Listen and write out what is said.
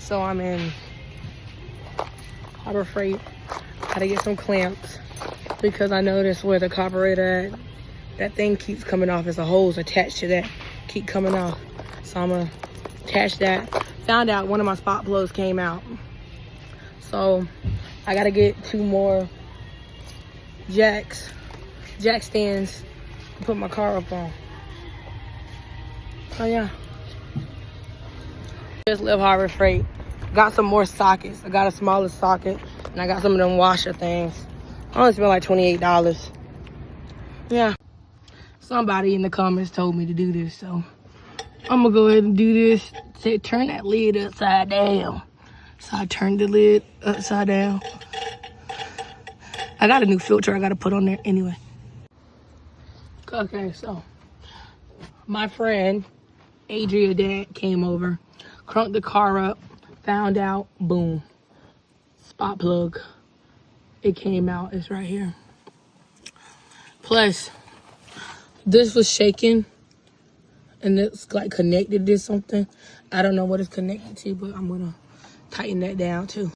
So I'm in Harbor Freight. Gotta get some clamps because I noticed where the carburetor at, that thing keeps coming off. There's a hose attached to that, keep coming off. So I'm gonna attach that. Found out one of my spark plugs came out. So I gotta get 2 more jack stands to put my car up on. So yeah. Just left Harbor Freight. Got some more sockets. I got a smaller socket and I got some of them washer things. I only spent like $28. Yeah. Somebody in the comments told me to do this, so I'm gonna go ahead and do this. Say, turn that lid upside down. So I turned the lid upside down. I got a new filter I gotta put on there anyway. Okay, so my friend Adria dad came over, crunked the car up, found out, boom, spark plug. It came out, it's right here. Plus, this was shaking and it's like connected to something. I don't know what it's connected to, but I'm gonna tighten that down too.